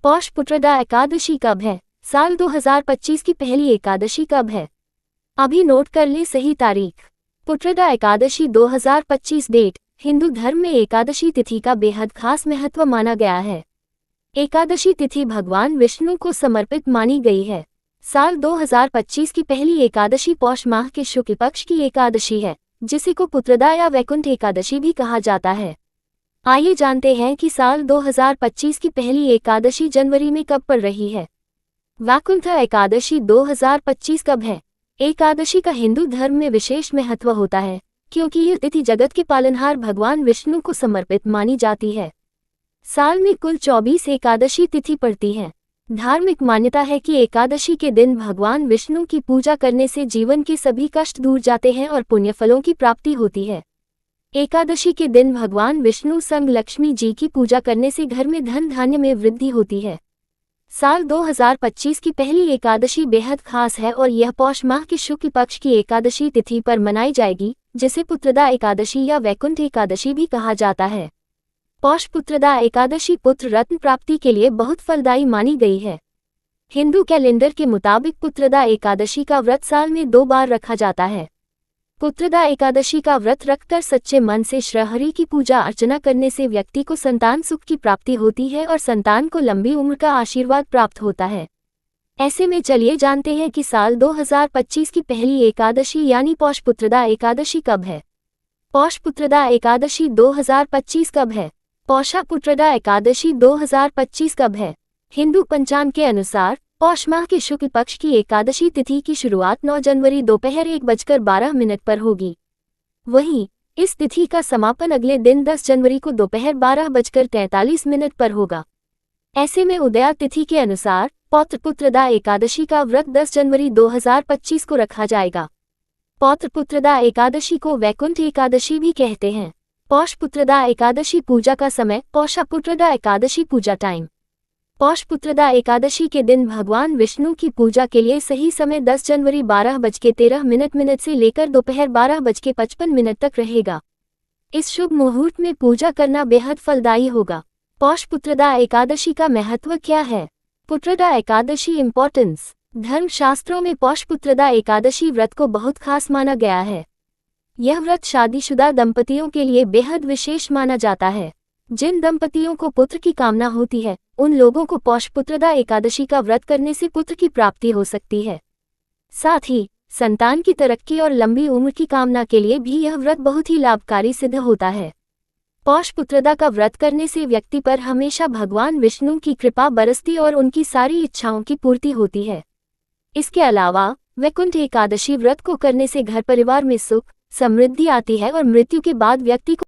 पौष पुत्रदा एकादशी कब है? साल 2025 की पहली एकादशी कब है? अभी नोट कर ले सही तारीख। पुत्रदा एकादशी 2025 डेट। हिंदू धर्म में एकादशी तिथि का बेहद खास महत्व माना गया है। एकादशी तिथि भगवान विष्णु को समर्पित मानी गई है। साल 2025 की पहली एकादशी पौष माह के शुक्ल पक्ष की एकादशी है, जिसे को पुत्रदा या वैकुंठ एकादशी भी कहा जाता है। आइए जानते हैं कि साल 2025 की पहली एकादशी जनवरी में कब पड़ रही है। वैकुंठ एकादशी 2025 कब है? एकादशी का हिंदू धर्म में विशेष महत्व होता है, क्योंकि यह तिथि जगत के पालनहार भगवान विष्णु को समर्पित मानी जाती है। साल में कुल 24 एकादशी तिथि पड़ती है। धार्मिक मान्यता है कि एकादशी के दिन भगवान विष्णु की पूजा करने से जीवन के सभी कष्ट दूर जाते हैं और पुण्य फलों की प्राप्ति होती है। एकादशी के दिन भगवान विष्णु संग लक्ष्मी जी की पूजा करने से घर में धन धान्य में वृद्धि होती है। साल 2025 की पहली एकादशी बेहद खास है और यह पौष माह की शुक्ल पक्ष की एकादशी तिथि पर मनाई जाएगी, जिसे पुत्रदा एकादशी या वैकुंठ एकादशी भी कहा जाता है। पौष पुत्रदा एकादशी पुत्र रत्न प्राप्ति के लिए बहुत फलदायी मानी गई है। हिंदू कैलेंडर के मुताबिक पुत्रदा एकादशी का व्रत साल में 2 बार रखा जाता है। पुत्रदा एकादशी का व्रत रखकर सच्चे मन से श्रीहरि की पूजा अर्चना करने से व्यक्ति को संतान सुख की प्राप्ति होती है और संतान को लंबी उम्र का आशीर्वाद प्राप्त होता है। ऐसे में चलिए जानते हैं कि साल 2025 की पहली एकादशी यानी पौष पुत्रदा एकादशी कब है। पौष पुत्रदा एकादशी 2025 कब है? पौषा पुत्रदा एकादशी 2025 कब है? हिंदू पंचांग के अनुसार पौष माह के शुक्ल पक्ष की एकादशी तिथि की शुरुआत 9 जनवरी दोपहर 1:12 पर होगी। वहीं इस तिथि का समापन अगले दिन 10 जनवरी को दोपहर 12:43 पर होगा। ऐसे में उदया तिथि के अनुसार पौत्र पुत्रदा एकादशी का व्रत 10 जनवरी 2025 को रखा जाएगा। पौत्र पुत्रदा एकादशी को वैकुंठ एकादशी भी कहते हैं। पौष पुत्रदा एकादशी पूजा का समय पौषा पुत्रदा एकादशी पूजा टाइम। पौष पुत्रदा एकादशी के दिन भगवान विष्णु की पूजा के लिए सही समय 10 जनवरी 12:13 से लेकर दोपहर 12:55 तक रहेगा। इस शुभ मुहूर्त में पूजा करना बेहद फलदायी होगा। पौष पुत्रदा एकादशी का महत्व क्या है? पुत्रदा एकादशी इम्पोर्टेंस। धर्मशास्त्रों में पौष पुत्रदा एकादशी व्रत को बहुत खास माना गया है। यह व्रत शादीशुदा दंपतियों के लिए बेहद विशेष माना जाता है। जिन दंपतियों को पुत्र की कामना होती है, उन लोगों को पौष पुत्रदा एकादशी का व्रत करने से पुत्र की प्राप्ति हो सकती है। साथ ही संतान की तरक्की और लंबी उम्र की कामना के लिए भी यह व्रत बहुत ही लाभकारी सिद्ध होता है। पौष पुत्रदा का व्रत करने से व्यक्ति पर हमेशा भगवान विष्णु की कृपा बरसती और उनकी सारी इच्छाओं की पूर्ति होती है। इसके अलावा वैकुंठ एकादशी व्रत को करने से घर परिवार में सुख समृद्धि आती है और मृत्यु के बाद व्यक्ति को